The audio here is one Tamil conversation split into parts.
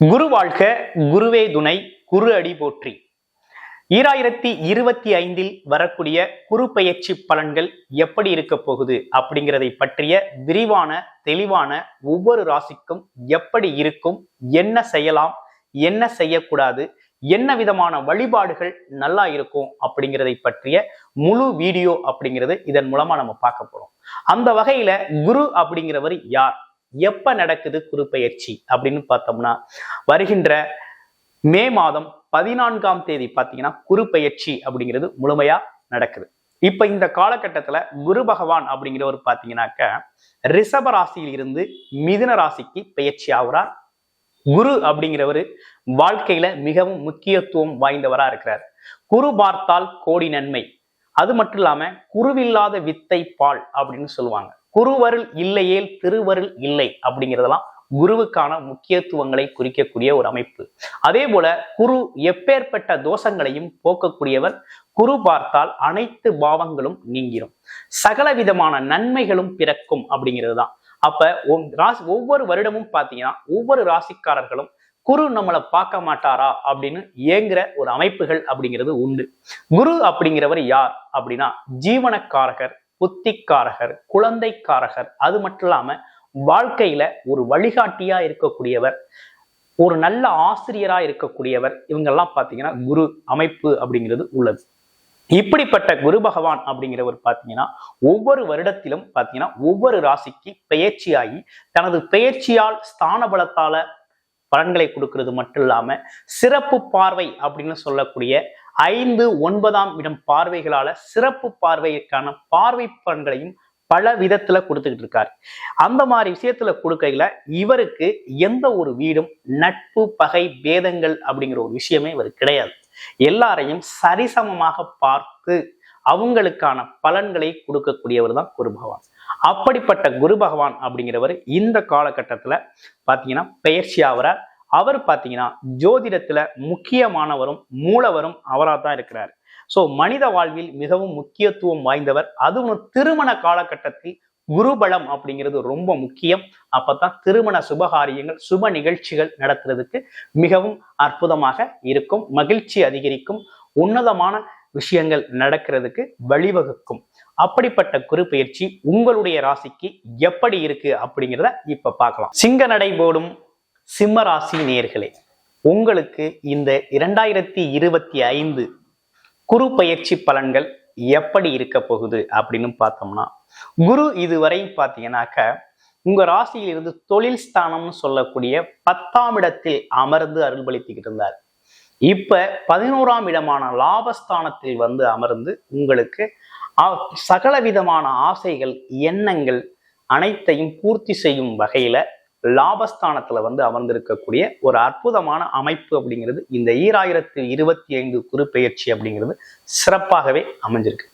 குரு வாழ்க, குருவே துணை, குரு அடி போற்றி. 2025 வரக்கூடிய குரு பெயர்ச்சி பலன்கள் எப்படி இருக்க போகுது அப்படிங்கிறதை பற்றிய விரிவான தெளிவான ஒவ்வொரு ராசிக்கும் எப்படி இருக்கும், என்ன செய்யலாம், என்ன செய்யக்கூடாது, என்ன விதமான வழிபாடுகள் நல்லா இருக்கும் அப்படிங்கிறதை பற்றிய முழு வீடியோ அப்படிங்கிறது இதன் மூலமா நம்ம பார்க்க போறோம். அந்த வகையில குரு அப்படிங்கிறவர் யார், எப்ப நடக்குது குரு பெயர்ச்சி அப்படின்னு பார்த்தோம்னா, வருகின்ற மே மாதம் 14ஆம் தேதி பாத்தீங்கன்னா குரு பெயர்ச்சி அப்படிங்கிறது முழுமையா நடக்குது. இப்ப இந்த காலகட்டத்துல குரு பகவான் அப்படிங்கிறவர் பாத்தீங்கன்னாக்க ரிஷப ராசியில் இருந்து மிதுன ராசிக்கு பெயர்ச்சி ஆகுறார். குரு அப்படிங்கிறவரு வாழ்க்கையில மிகவும் முக்கியத்துவம் வாய்ந்தவரா இருக்கிறார். குரு பார்த்தால் கோடி நன்மை. அது மட்டும் இல்லாம குருவில்லாத வித்தை பால் அப்படின்னு சொல்லுவாங்க. குருவருள் இல்லையேல் திருவருள் இல்லை அப்படிங்கிறதெல்லாம் குருவுக்கான முக்கியத்துவங்களை குறிக்கக்கூடிய ஒரு அமைப்பு. அதே போல குரு எப்பேற்பட்ட தோஷங்களையும் போக்கக்கூடியவர். குரு பார்த்தால் அனைத்து பாவங்களும் நீங்கிரும், சகல விதமான நன்மைகளும் பிறக்கும் அப்படிங்கிறது தான். அப்ப ஒவ்வொரு வருடமும் பாத்தீங்கன்னா ஒவ்வொரு ராசிக்காரர்களும் குரு நம்மளை பார்க்க மாட்டாரா அப்படின்னு ஏங்குற ஒரு அமைப்புகள் அப்படிங்கிறது உண்டு. குரு அப்படிங்கிறவர் யார் அப்படின்னா ஜீவனக்காரகர், புத்திக்காரகர், குழந்தைக்காரகர். அது மட்டும் இல்லாம வாழ்க்கையில ஒரு வழிகாட்டியா இருக்கக்கூடியவர், ஒரு நல்ல ஆசிரியரா இருக்கக்கூடியவர். இவங்கெல்லாம் பாத்தீங்கன்னா குரு அமைப்பு அப்படிங்கிறது உள்ளது. இப்படிப்பட்ட குரு பகவான் அப்படிங்கிறவர் பாத்தீங்கன்னா ஒவ்வொரு வருடத்திலும் பாத்தீங்கன்னா ஒவ்வொரு ராசிக்கு பெயர்ச்சியாகி தனது பெயர்ச்சியால் ஸ்தான பலத்தால பலன்களை கொடுக்கிறது மட்டும் இல்லாம சிறப்பு பார்வை அப்படின்னு சொல்லக்கூடிய 5, 9ஆம் இடம் பார்வைகளால சிறப்பு பார்வைக்கான பார்வை பலன்களையும் பல விதத்துல கொடுத்துக்கிட்டு இருக்காரு. அந்த மாதிரி விஷயத்துல கொடுக்கையில இவருக்கு எந்த ஒரு வீடும் நட்பு பகை பேதங்கள் அப்படிங்கிற ஒரு விஷயமே இவர் கிடையாது. எல்லாரையும் சரிசமமாக பார்த்து அவங்களுக்கான பலன்களை கொடுக்கக்கூடியவர் தான் குரு பகவான். அப்படிப்பட்ட குரு பகவான் அப்படிங்கிறவர் இந்த காலகட்டத்துல பாத்தீங்கன்னா பெயர்ச்சி ஆகிறார். அவர் பாத்தீங்கன்னா ஜோதிடத்துல முக்கியமானவரும் மூலவரும் அவராக தான் இருக்கிறார். சோ மனித வாழ்வில் மிகவும் முக்கியத்துவம் வாய்ந்தவர். அதுவும் திருமண காலகட்டத்தில் குருபலம் அப்படிங்கிறது ரொம்ப முக்கியம். அப்பதான் திருமண சுபகாரியங்கள் சுப நிகழ்ச்சிகள் நடத்துறதுக்கு மிகவும் அற்புதமாக இருக்கும், மகிழ்ச்சி அதிகரிக்கும், உன்னதமான விஷயங்கள் நடக்கிறதுக்கு வழிவகுக்கும். அப்படிப்பட்ட குரு பெயர்ச்சி உங்களுடைய ராசிக்கு எப்படி இருக்கு அப்படிங்கிறத இப்ப பார்க்கலாம். சிங்க நடை போடும் சிம்ம ராசி நேயர்களே, உங்களுக்கு இந்த 2025 குரு பெயர்ச்சி பலன்கள் எப்படி இருக்க போகுது அப்படின்னு பார்த்தோம்னா, குரு இதுவரை பார்த்தீங்கன்னாக்க உங்க ராசியில் இருந்து தொழில் ஸ்தானம்னு சொல்லக்கூடிய 10ஆம் இடத்தில் அமர்ந்து அருள்பளித்துக்கிட்டு இருந்தார். இப்ப 11ஆம் இடமான லாபஸ்தானத்தில் வந்து அமர்ந்து உங்களுக்கு சகல விதமான ஆசைகள் எண்ணங்கள் அனைத்தையும் பூர்த்தி செய்யும் வகையில லாபஸ்தானத்துல வந்து அமர்ந்திருக்கக்கூடிய ஒரு அற்புதமான அமைப்பு அப்படிங்கிறது இந்த 2025 குரு பெயர்ச்சி அப்படிங்கிறது சிறப்பாகவே அமைஞ்சிருக்கு.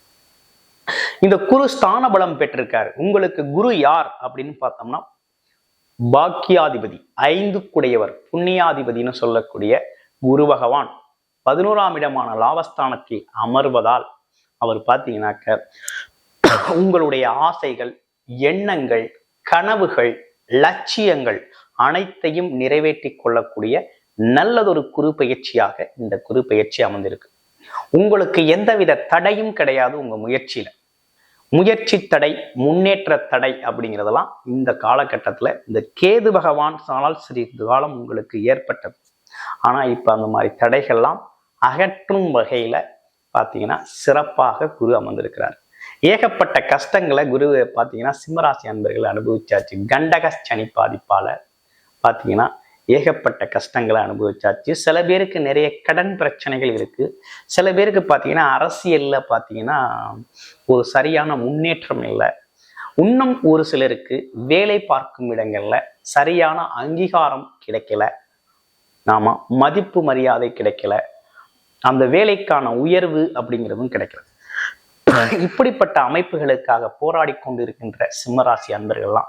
இந்த குரு ஸ்தான பலம் பெற்றிருக்காரு. உங்களுக்கு குரு யார் அப்படின்னு பார்த்தோம்னா பாக்கியாதிபதி, 5 குடையவர், புண்ணியாதிபதினு சொல்லக்கூடிய குரு பகவான் 11ஆம் இடமான லாபஸ்தானத்தில் அமர்வதால் அவர் பார்த்தீங்கன்னாக்க உங்களுடைய ஆசைகள் எண்ணங்கள் கனவுகள் லட்சியங்கள் அனைத்தையும் நிறைவேற்றி கொள்ளக்கூடிய நல்லதொரு குரு பயிற்சியாக இந்த குரு பயிற்சி அமர்ந்திருக்கு. உங்களுக்கு எந்தவித தடையும் கிடையாது. உங்க முயற்சியில முயற்சி தடை முன்னேற்ற தடை அப்படிங்கிறதெல்லாம் இந்த காலகட்டத்துல இந்த கேது பகவான் ஆனால் சிறிது காலம் உங்களுக்கு ஏற்பட்டது. ஆனா இப்ப அந்த மாதிரி தடைகள்லாம் அகற்றும் வகையில பாத்தீங்கன்னா சிறப்பாக குரு அமர்ந்திருக்கிறார். ஏகப்பட்ட கஷ்டங்களை குரு பார்த்தீங்கன்னா சிம்மராசி அன்பர்கள் அனுபவிச்சாச்சு. கண்டக சனி பாதிப்பால பார்த்தீங்கன்னா ஏகப்பட்ட கஷ்டங்களை அனுபவிச்சாச்சு. சில பேருக்கு நிறைய கடன் பிரச்சனைகள் இருக்கு. சில பேருக்கு பார்த்தீங்கன்னா அரசியல்ல பார்த்தீங்கன்னா ஒரு சரியான முன்னேற்றம் இல்லை. இன்னும் ஒரு சிலருக்கு வேலை பார்க்கும் இடங்கள்ல சரியான அங்கீகாரம் கிடைக்கல, நாம மதிப்பு மரியாதை கிடைக்கல, அந்த வேலைக்கான உயர்வு அப்படிங்கிறதும் கிடைக்கல. இப்படிப்பட்ட அமைப்புகளுக்காக போராடி கொண்டு இருக்கின்ற சிம்மராசி அன்பர்கள்லாம்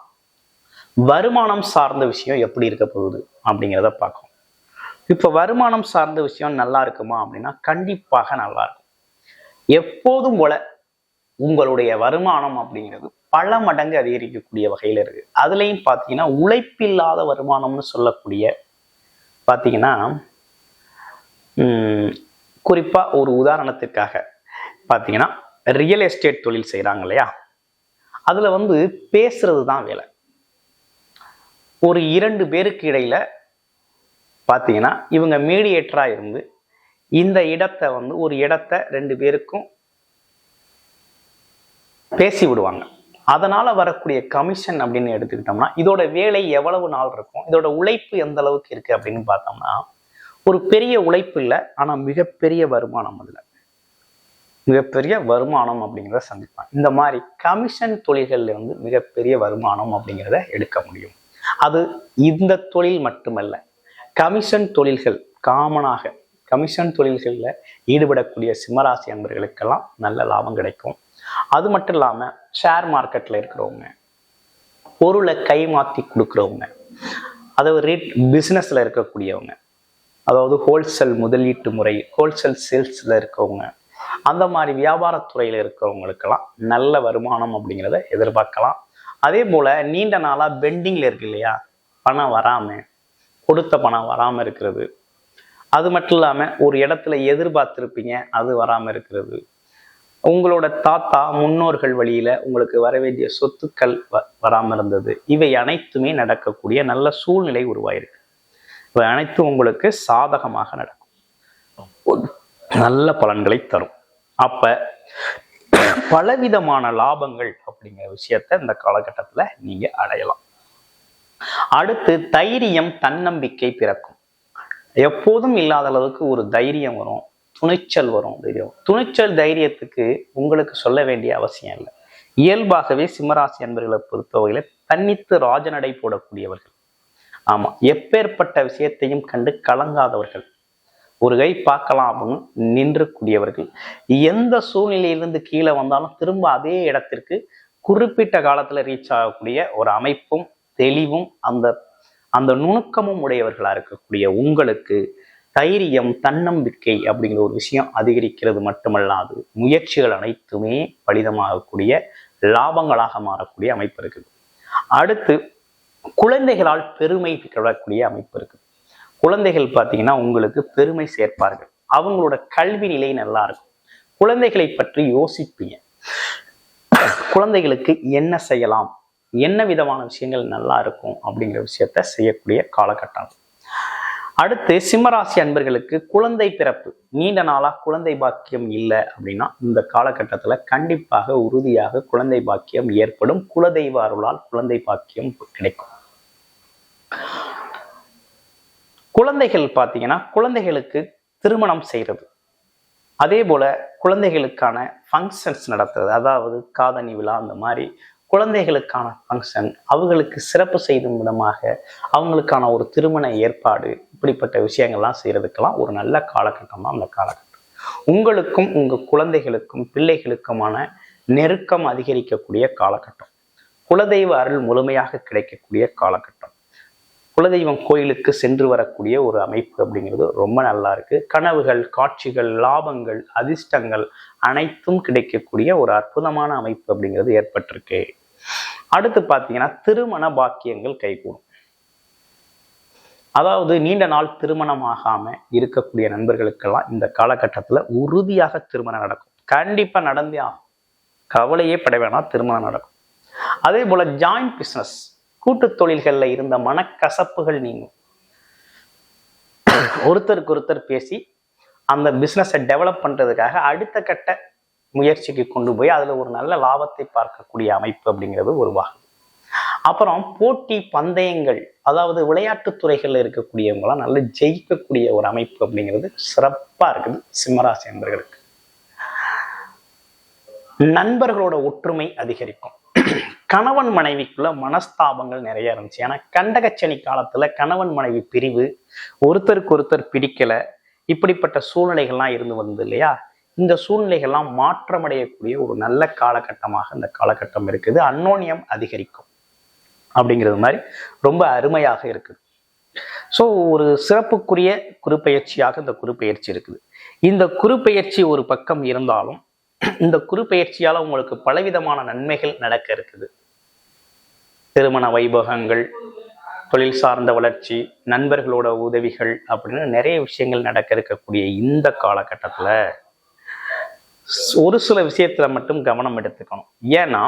வருமானம் சார்ந்த விஷயம் எப்படி இருக்க போகுது அப்படிங்கிறத பார்க்கணும். இப்ப வருமானம் சார்ந்த விஷயம் நல்லா இருக்குமா அப்படின்னா கண்டிப்பாக நல்லா இருக்கும். எப்போதும் போல உங்களுடைய வருமானம் அப்படிங்கிறது பல மடங்கு அதிகரிக்கக்கூடிய வகையில இருக்கு. அதுலயும் பார்த்தீங்கன்னா உழைப்பில்லாத வருமானம்னு சொல்லக்கூடிய பார்த்தீங்கன்னா குறிப்பாக ஒரு உதாரணத்துக்காக பார்த்தீங்கன்னா ரியல் எஸ்டேட் தொழில் செய்கிறாங்க இல்லையா, அதில் பேசுறது தான் வேலை. ஒரு 2 பேருக்கு இடையில பார்த்தீங்கன்னா இவங்க மீடியேட்டராக இருந்து இந்த இடத்தை ஒரு இடத்தை 2 பேருக்கும் பேசி விடுவாங்க. அதனால வரக்கூடிய கமிஷன் அப்படின்னு எடுத்துக்கிட்டோம்னா இதோட வேலை எவ்வளவு நாள் இருக்கும், இதோட உழைப்பு எந்த அளவுக்கு இருக்கு அப்படின்னு பார்த்தோம்னா ஒரு பெரிய உழைப்பு இல்லை, ஆனால் மிகப்பெரிய வருமானம். அதுல மிகப்பெரிய வருமானம் அப்படிங்கிறத சந்திப்பாங்க. இந்த மாதிரி கமிஷன் தொழில்கள்ல மிகப்பெரிய வருமானம் அப்படிங்கிறத எடுக்க முடியும். அது இந்த தொழில் மட்டுமல்ல, கமிஷன் தொழில்கள் காமனாக கமிஷன் தொழில்களில் ஈடுபடக்கூடிய சிம்மராசி அன்பர்களுக்கெல்லாம் நல்ல லாபம் கிடைக்கும். அது மட்டும் இல்லாமல் ஷேர் மார்க்கெட்டில் இருக்கிறவங்க, பொருளை கைமாற்றி கொடுக்குறவங்க, அதாவது பிஸ்னஸில் இருக்கக்கூடியவங்க, அதாவது ஹோல்சேல் முதலீட்டு முறை, ஹோல்சேல் சேல்ஸில் இருக்கவங்க, அந்த மாதிரி வியாபாரத்துறையில் இருக்கிறவங்களுக்கெல்லாம் நல்ல வருமானம் அப்படிங்கிறத எதிர்பார்க்கலாம். அதே போல் நீண்ட நாளாக பெண்டிங்கில் இருக்கு இல்லையா, பணம் வராமல், கொடுத்த பணம் வராமல் இருக்கிறது, அது மட்டும் இல்லாமல் ஒரு இடத்துல எதிர்பார்த்துருப்பீங்க அது வராமல் இருக்கிறது, உங்களோட தாத்தா முன்னோர்கள் வழியில உங்களுக்கு வர வேண்டிய சொத்துக்கள் வராமல் இருந்தது, இவை அனைத்துமே நடக்கக்கூடிய நல்ல சூழ்நிலை உருவாயிருக்கு. இவை அனைத்தும் உங்களுக்கு சாதகமாக நடக்கும், நல்ல பலன்களை தரும். அப்ப பலவிதமான லாபங்கள் அப்படிங்கிற விஷயத்த இந்த காலகட்டத்துல நீங்க அடையலாம். அடுத்து தைரியம், தன்னம்பிக்கை பிறக்கும். எப்போதும் இல்லாத அளவுக்கு ஒரு தைரியம் வரும், துணிச்சல் வரும். துணிச்சல் தைரியத்துக்கு உங்களுக்கு சொல்ல வேண்டிய அவசியம் இல்லை. இயல்பாகவே சிம்மராசி அன்பர்களை பொறுத்தவரையில தன்னித்து ராஜநடை போடக்கூடியவர்கள். ஆமா, எப்பேற்பட்ட விஷயத்தையும் கண்டு கலங்காதவர்கள், ஒரு கை பார்க்கலாம் அப்படின்னு நின்றக்கூடியவர்கள், எந்த சூழ்நிலையிலிருந்து கீழே வந்தாலும் திரும்ப அதே இடத்திற்கு குறிப்பிட்ட காலத்துல ரீச் ஆகக்கூடிய ஒரு அமைப்பும் தெளிவும் அந்த நுணுக்கமும் உடையவர்களா இருக்கக்கூடிய உங்களுக்கு தைரியம், தன்னம்பிக்கை அப்படிங்கிற ஒரு விஷயம் அதிகரிக்கிறது மட்டுமல்லாது முயற்சிகள் அனைத்துமே பலிதமாகக்கூடிய லாபங்களாக மாறக்கூடிய அமைப்பு இருக்குது. அடுத்து குழந்தைகளால் பெருமை பெறக்கூடிய அமைப்பு இருக்குது. குழந்தைகள் பார்த்தீங்கன்னா உங்களுக்கு பெருமை சேர்ப்பார்கள், அவங்களோட கல்வி நிலை நல்லா இருக்கும், குழந்தைகளை பற்றி யோசிப்பீங்க, குழந்தைகளுக்கு என்ன செய்யலாம், என்ன விதமான விஷயங்கள் நல்லா இருக்கும் அப்படிங்கிற விஷயத்த செய்யக்கூடிய காலகட்டம். அடுத்து சிம்மராசி அன்பர்களுக்கு குழந்தை பிறப்பு, நீண்ட நாளா குழந்தை பாக்கியம் இல்லை அப்படின்னா இந்த காலகட்டத்துல கண்டிப்பாக உறுதியாக குழந்தை பாக்கியம் ஏற்படும். குலதெய்வ அருளால் குழந்தை பாக்கியம் கிடைக்கும். குழந்தைகள் பார்த்தீங்கன்னா குழந்தைகளுக்கு திருமணம் செய்கிறது, அதே போல குழந்தைகளுக்கான ஃபங்க்ஷன்ஸ் நடத்துறது, அதாவது காதணி விழா, அந்த மாதிரி குழந்தைகளுக்கான ஃபங்க்ஷன், அவங்களுக்கு சிறப்பு செய்யும் விதமாக அவங்களுக்கான ஒரு திருமண ஏற்பாடு, இப்படிப்பட்ட விஷயங்கள்லாம் செய்யறதுக்கெல்லாம் ஒரு நல்ல காலகட்டம் தான் அந்த காலகட்டம். உங்களுக்கும் உங்க குழந்தைகளுக்கும் பிள்ளைகளுக்குமான நெருக்கம் அதிகரிக்கக்கூடிய காலகட்டம், குலதெய்வ அருள் முழுமையாக கிடைக்கக்கூடிய காலகட்டம், குலதெய்வம் கோயிலுக்கு சென்று வரக்கூடிய ஒரு அமைப்பு அப்படிங்கிறது ரொம்ப நல்லா இருக்கு. கனவுகள், காட்சிகள், லாபங்கள், அதிர்ஷ்டங்கள் அனைத்தும் கிடைக்கக்கூடிய ஒரு அற்புதமான அமைப்பு அப்படிங்கிறது ஏற்பட்டிருக்கு. அடுத்து பார்த்தீங்கன்னா திருமண பாக்கியங்கள் கைகூடும். அதாவது நீண்ட நாள் திருமணம் ஆகாம இருக்கக்கூடிய நண்பர்களுக்கெல்லாம் இந்த காலகட்டத்துல உறுதியாக திருமணம் நடக்கும், கண்டிப்பா நடந்தே ஆகும், கவலையே பட வேணாம், திருமணம் நடக்கும். அதே போல ஜாயிண்ட் பிசினஸ், கூட்டு தொழில்கள்ல இருந்த மனக்கசப்புகள் நீங்கும், ஒருத்தருக்கு ஒருத்தர் பேசி அந்த பிசினஸை டெவலப் பண்றதுக்காக அடுத்த கட்ட முயற்சிக்கு கொண்டு போய் அதுல ஒரு நல்ல லாபத்தை பார்க்கக்கூடிய அமைப்பு அப்படிங்கிறது உருவாகுது. அப்புறம் போட்டி பந்தயங்கள், அதாவது விளையாட்டு துறைகள்ல இருக்கக்கூடியவங்களாம் நல்ல ஜெயிக்கக்கூடிய ஒரு அமைப்பு அப்படிங்கிறது சிறப்பா இருக்குது சிம்மராசி நண்பர்களுக்கு. நண்பர்களோட ஒற்றுமை அதிகரிக்கும். கணவன் மனைவிக்குள்ள மனஸ்தாபங்கள் நிறைய இருந்துச்சு, ஏன்னா கண்டகச்சனி காலத்துல கணவன் மனைவி பிரிவு, ஒருத்தருக்கு ஒருத்தர் பிடிக்கல, இப்படிப்பட்ட சூழ்நிலைகள்லாம் இருந்து வந்தது இல்லையா, இந்த சூழ்நிலைகள்லாம் மாற்றமடையக்கூடிய ஒரு நல்ல காலகட்டமாக இந்த காலகட்டம் இருக்குது. அன்னோன்யம் அதிகரிக்கும் அப்படிங்கிறது மாதிரி ரொம்ப அருமையாக இருக்குது. ஸோ ஒரு சிறப்புக்குரிய குருப்பெயர்ச்சியாக இந்த குருப்பெயர்ச்சி இருக்குது. இந்த குருப்பெயர்ச்சி ஒரு பக்கம் இருந்தாலும் இந்த குருப்பெயர்ச்சியால உங்களுக்கு பலவிதமான நன்மைகள் நடக்க இருக்குது. திருமண வைபவங்கள், தொழில் சார்ந்த வளர்ச்சி, நண்பர்களோட உதவிகள் அப்படின்னு நிறைய விஷயங்கள் நடக்க இருக்கக்கூடிய இந்த காலகட்டத்துல ஒரு சில விஷயத்துல மட்டும் கவனம் எடுத்துக்கணும். ஏன்னா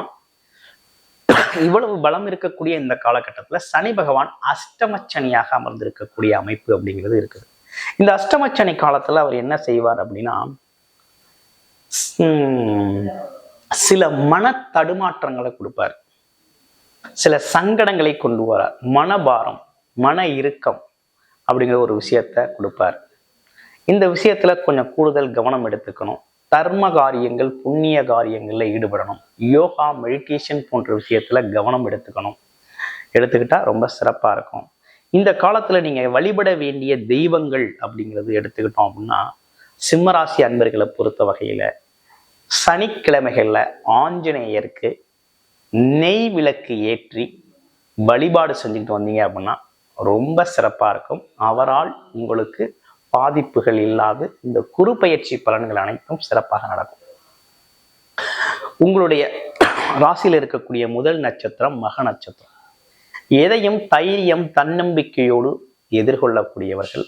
இவ்வளவு பலம் இருக்கக்கூடிய இந்த காலகட்டத்துல சனி பகவான் அஷ்டமச்சனியாக அமர்ந்திருக்கக்கூடிய அமைப்பு அப்படிங்கிறது இருக்குது. இந்த அஷ்டமச்சனி காலத்துல அவர் என்ன செய்வார் அப்படின்னா, சில மன தடுமாற்றங்களை கொடுப்பார், சில சங்கடங்களை கொண்டு வரார், மனபாரம், மன இறுக்கம் அப்படிங்கிற ஒரு விஷயத்த கொடுப்பார். இந்த விஷயத்துல கொஞ்சம் கூடுதல் கவனம் எடுத்துக்கணும். தர்ம காரியங்கள், புண்ணிய காரியங்கள்ல ஈடுபடணும். யோகா, மெடிடேஷன் போன்ற விஷயத்துல கவனம் எடுத்துக்கிட்டா ரொம்ப சிறப்பா இருக்கும். இந்த காலத்துல நீங்க வழிபட வேண்டிய தெய்வங்கள் அப்படிங்கிறது எடுத்துக்கிட்டோம் அப்படின்னா, சிம்மராசி அன்பர்களை பொறுத்த வகையில சனிக்கிழமைகள்ல ஆஞ்சநேயருக்கு நெய் விளக்கு ஏற்றி வழிபாடு செஞ்சுக்கிட்டு வந்தீங்க அப்படின்னா ரொம்ப சிறப்பா இருக்கும். அவரால் உங்களுக்கு பாதிப்புகள் இல்லாது இந்த குரு பயிற்சி பலன்கள் அனைத்தும் சிறப்பாக நடக்கும். உங்களுடைய ராசியில் இருக்கக்கூடிய முதல் நட்சத்திரம் மக நட்சத்திரம். எதையும் தைரியம், தன்னம்பிக்கையோடு எதிர்கொள்ளக்கூடியவர்கள்,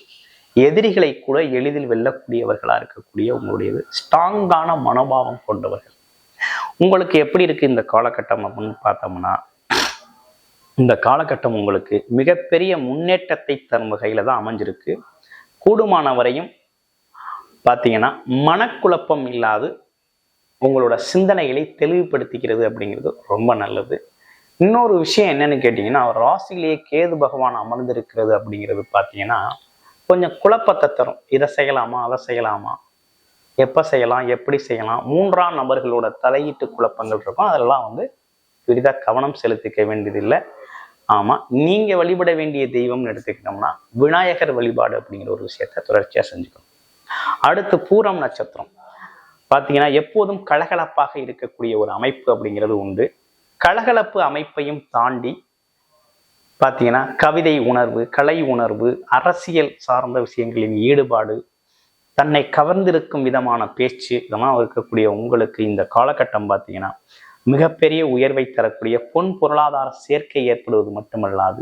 எதிரிகளை கூட எளிதில் வெல்லக்கூடியவர்களா இருக்கக்கூடிய உங்களுடையது ஸ்ட்ராங்கான மனோபாவம் கொண்டவர்கள். உங்களுக்கு எப்படி இருக்கு இந்த காலகட்டம் அப்படின்னு பார்த்தோம்னா, இந்த காலகட்டம் உங்களுக்கு மிகப்பெரிய முன்னேற்றத்தை தரும் வகையில தான் அமைஞ்சிருக்கு. கூடுமான வரையும் பார்த்தீங்கன்னா மனக்குழப்பம் இல்லாது உங்களோட சிந்தனைகளை தெளிவுபடுத்திக்கிறது அப்படிங்கிறது ரொம்ப நல்லது. இன்னொரு விஷயம் என்னன்னு கேட்டீங்கன்னா, அவர் ராசியிலேயே கேது பகவான் அமர்ந்திருக்கிறது அப்படிங்கிறது பார்த்தீங்கன்னா கொஞ்சம் குழப்பத்தை தரும். இதை செய்யலாமா, அதை செய்யலாமா, எப்போ செய்யலாம், எப்படி செய்யலாம், மூன்றாம் நபர்களோட தலையீட்டு குழப்பங்கள் இருக்கும். அதெல்லாம் பெரிதாக கவனம் செலுத்திக்க வேண்டியதில்லை. ஆமா, நீங்க வழிபட வேண்டிய தெய்வம்னு எடுத்துக்கிட்டோம்னா விநாயகர் வழிபாடு அப்படிங்கிற ஒரு விஷயத்த தொடர்ச்சியா செஞ்சுக்கணும். அடுத்து பூரம் நட்சத்திரம் பார்த்தீங்கன்னா எப்போதும் கலகலப்பாக இருக்கக்கூடிய ஒரு அமைப்பு அப்படிங்கிறது உண்டு. கலகலப்பு அமைப்பையும் தாண்டி பார்த்தீங்கன்னா கவிதை உணர்வு, கலை உணர்வு, அரசியல் சார்ந்த விஷயங்களின் ஈடுபாடு, தன்னை கவர்ந்திருக்கும் விதமான பேச்சு, இதெல்லாம் இருக்கக்கூடிய உங்களுக்கு இந்த காலகட்டம் பார்த்தீங்கன்னா மிகப்பெரிய உயர்வை தரக்கூடிய பொன் பொருளாதார சேர்க்கை ஏற்படுவது மட்டுமல்லாது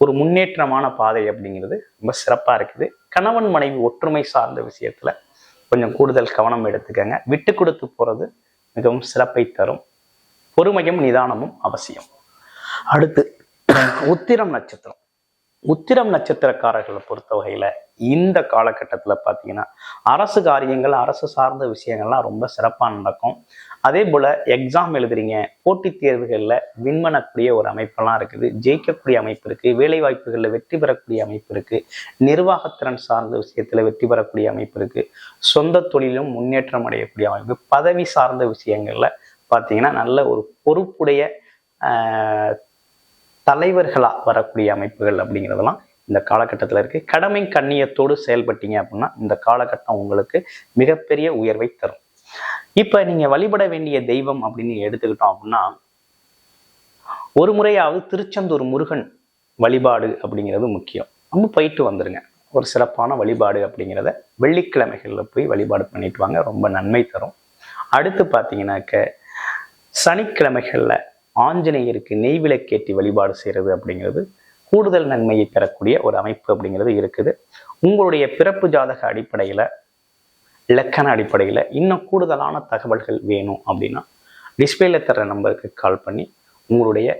ஒரு முன்னேற்றமான பாதை அப்படிங்கிறது ரொம்ப சிறப்பா இருக்குது. கணவன் மனைவி ஒற்றுமை சார்ந்த விஷயத்துல கொஞ்சம் கூடுதல் கவனம் எடுத்துக்கங்க. விட்டு கொடுத்து போறது மிகவும் சிறப்பை தரும். பொறுமையும் நிதானமும் அவசியம். அடுத்து உத்திரம் நட்சத்திரம். உத்திரம் நட்சத்திரக்காரர்களை பொறுத்த வகையில இந்த காலகட்டத்துல பாத்தீங்கன்னா அரசு காரியங்கள், அரசு சார்ந்த விஷயங்கள்லாம் ரொம்ப சிறப்பா நடக்கும். அதே போல எக்ஸாம் எழுதுறீங்க, போட்டித் தேர்வுகள்ல வின் பண்ணக்கூடிய ஒரு அமைப்பெல்லாம் இருக்குது, ஜெயிக்கக்கூடிய அமைப்பு இருக்கு, வேலை வாய்ப்புகள்ல வெற்றி பெறக்கூடிய அமைப்பு இருக்கு, நிர்வாகத்திறன் சார்ந்த விஷயத்துல வெற்றி பெறக்கூடிய அமைப்பு இருக்கு, சொந்த தொழிலும் முன்னேற்றம் அடையக்கூடிய அமைப்பு, பதவி சார்ந்த விஷயங்கள்ல பாத்தீங்கன்னா நல்ல ஒரு பொறுப்புடைய தலைவர்களா வரக்கூடிய அமைப்புகள் அப்படிங்கிறதெல்லாம் இந்த காலகட்டத்தில் இருக்கு. கடமை கண்ணியத்தோடு செயல்பட்டீங்க அப்படின்னா இந்த காலகட்டம் உங்களுக்கு மிகப்பெரிய உயர்வை தரும். இப்ப நீங்க வழிபட வேண்டிய தெய்வம் அப்படின்னு எடுத்துக்கிட்டோம் அப்படின்னா, ஒரு முறையாவது திருச்செந்தூர் முருகன் வழிபாடு அப்படிங்கிறது முக்கியம். நம்ம போயிட்டு வந்துருங்க. ஒரு சிறப்பான வழிபாடு அப்படிங்கிறத வெள்ளிக்கிழமைகள்ல போய் வழிபாடு பண்ணிட்டு வாங்க, ரொம்ப நன்மை தரும். அடுத்து பார்த்தீங்கன்னாக்க சனிக்கிழமைகள்ல ஆஞ்சநேயருக்கு நெய் விளக்கேற்றி வழிபாடு செய்கிறது அப்படிங்கிறது கூடுதல் நன்மையை பெறக்கூடிய ஒரு அமைப்பு அப்படிங்கிறது இருக்குது. உங்களுடைய பிறப்பு ஜாதக அடிப்படையில், இலக்கண அடிப்படையில் இன்னும் கூடுதலான தகவல்கள் வேணும் அப்படின்னா டிஸ்பிளேல தர நம்பருக்கு கால் பண்ணி உங்களுடைய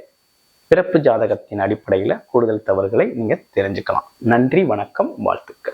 பிறப்பு ஜாதகத்தின் அடிப்படையில் கூடுதல் தகவல்களை நீங்கள் தெரிஞ்சுக்கலாம். நன்றி, வணக்கம், வாழ்த்துக்கள்.